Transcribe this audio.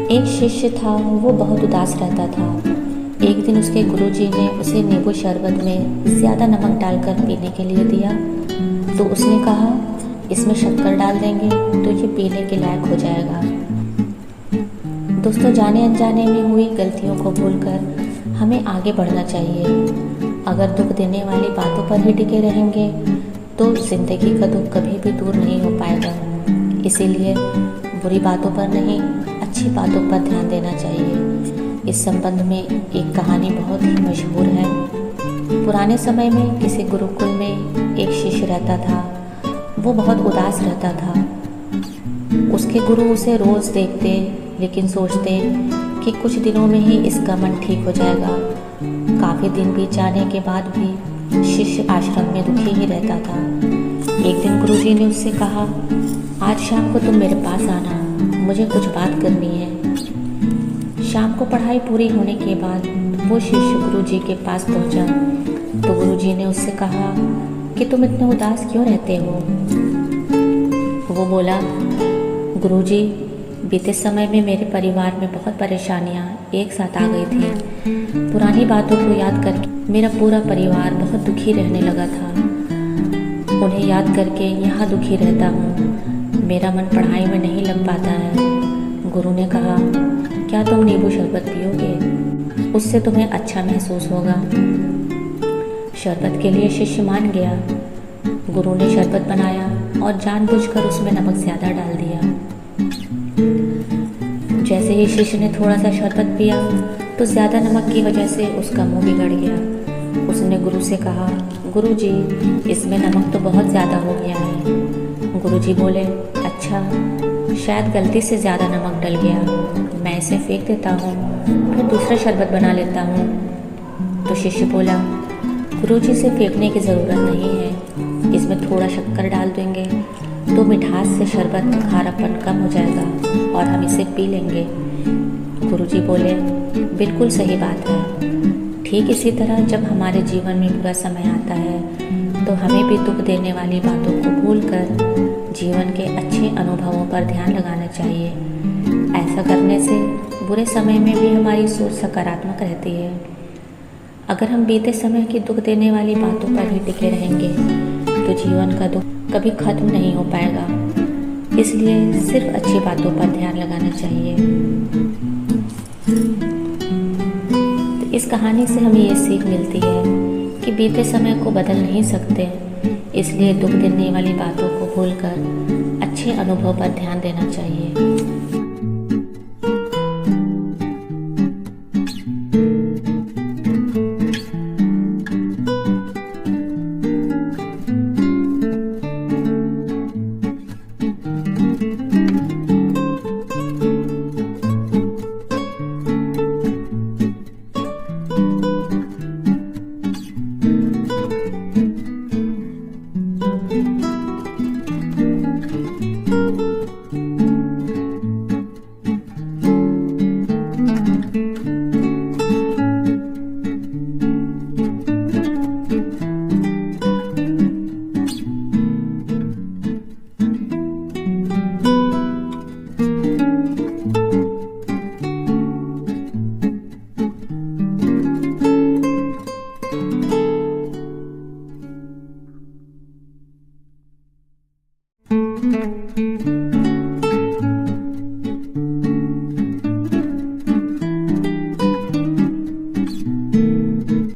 एक शिष्य था, वो बहुत उदास रहता था। एक दिन उसके गुरुजी ने उसे नींबू शरबत में ज़्यादा नमक डालकर पीने के लिए दिया। तो उसने कहा, इसमें शक्कर डाल देंगे तो ये पीने के लायक हो जाएगा। दोस्तों, जाने अनजाने में हुई गलतियों को भूलकर हमें आगे बढ़ना चाहिए। अगर दुख देने वाली बातों पर ही टिके रहेंगे तो ज़िंदगी का दुख कभी भी दूर नहीं हो पाएगा। इसीलिए बुरी बातों पर नहीं, अच्छी बातों पर ध्यान देना चाहिए। इस संबंध में एक कहानी बहुत ही मशहूर है। पुराने समय में किसी गुरुकुल में एक शिष्य रहता था। वो बहुत उदास रहता था। उसके गुरु उसे रोज़ देखते, लेकिन सोचते कि कुछ दिनों में ही इसका मन ठीक हो जाएगा। काफ़ी दिन बीत जाने के बाद भी शिष्य आश्रम में दुखी ही रहता था। एक दिन गुरुजी ने उससे कहा, आज शाम को तुम मेरे पास आना, मुझे कुछ बात करनी है। शाम को पढ़ाई पूरी होने के बाद वो शिष्य गुरुजी के पास पहुंचा। तो गुरुजी ने उससे कहा कि तुम इतने उदास क्यों रहते हो। वो बोला, गुरुजी, बीते समय में मेरे परिवार में बहुत परेशानियां एक साथ आ गई थी। पुरानी बातों को याद करके मेरा पूरा परिवार बहुत दुखी रहने लगा था। उन्हें याद करके यहाँ दुखी रहता हूँ। मेरा मन पढ़ाई में नहीं लग पाता है। गुरु ने कहा, क्या तुम नींबू शरबत पियोगे? उससे तुम्हें अच्छा महसूस होगा। शरबत के लिए शिष्य मान गया। गुरु ने शरबत बनाया और जानबूझकर उसमें नमक ज़्यादा डाल दिया। जैसे ही शिष्य ने थोड़ा सा शरबत पिया तो ज़्यादा नमक की वजह से उसका मुंह बिगड़ गया। उसने गुरु से कहा, गुरुजी, इसमें नमक तो बहुत ज़्यादा हो गया है। गुरुजी बोले, अच्छा, शायद गलती से ज़्यादा नमक डल गया, मैं इसे फेंक देता हूँ, फिर दूसरा शरबत बना लेता हूँ। तो शिष्य बोला, गुरुजी, इसे फेंकने की ज़रूरत नहीं है, इसमें थोड़ा शक्कर डाल देंगे तो मिठास से शरबत खारापन कम हो जाएगा और हम इसे पी लेंगे। गुरुजी बोले, बिल्कुल सही बात है। ठीक इसी तरह जब हमारे जीवन में बुरा समय आता है तो हमें भी दुख देने वाली बातों को भूलकर जीवन के अच्छे अनुभवों पर ध्यान लगाना चाहिए। ऐसा करने से बुरे समय में भी हमारी सोच सकारात्मक रहती है। अगर हम बीते समय की दुख देने वाली बातों पर ही टिके रहेंगे तो जीवन का दुख कभी खत्म नहीं हो पाएगा। इसलिए सिर्फ अच्छी बातों पर ध्यान लगाना चाहिए। तो इस कहानी से हमें ये सीख मिलती है कि बीते समय को बदल नहीं सकते, इसलिए दुख देने वाली बातों को भूलकर अच्छे अनुभव पर ध्यान देना चाहिए।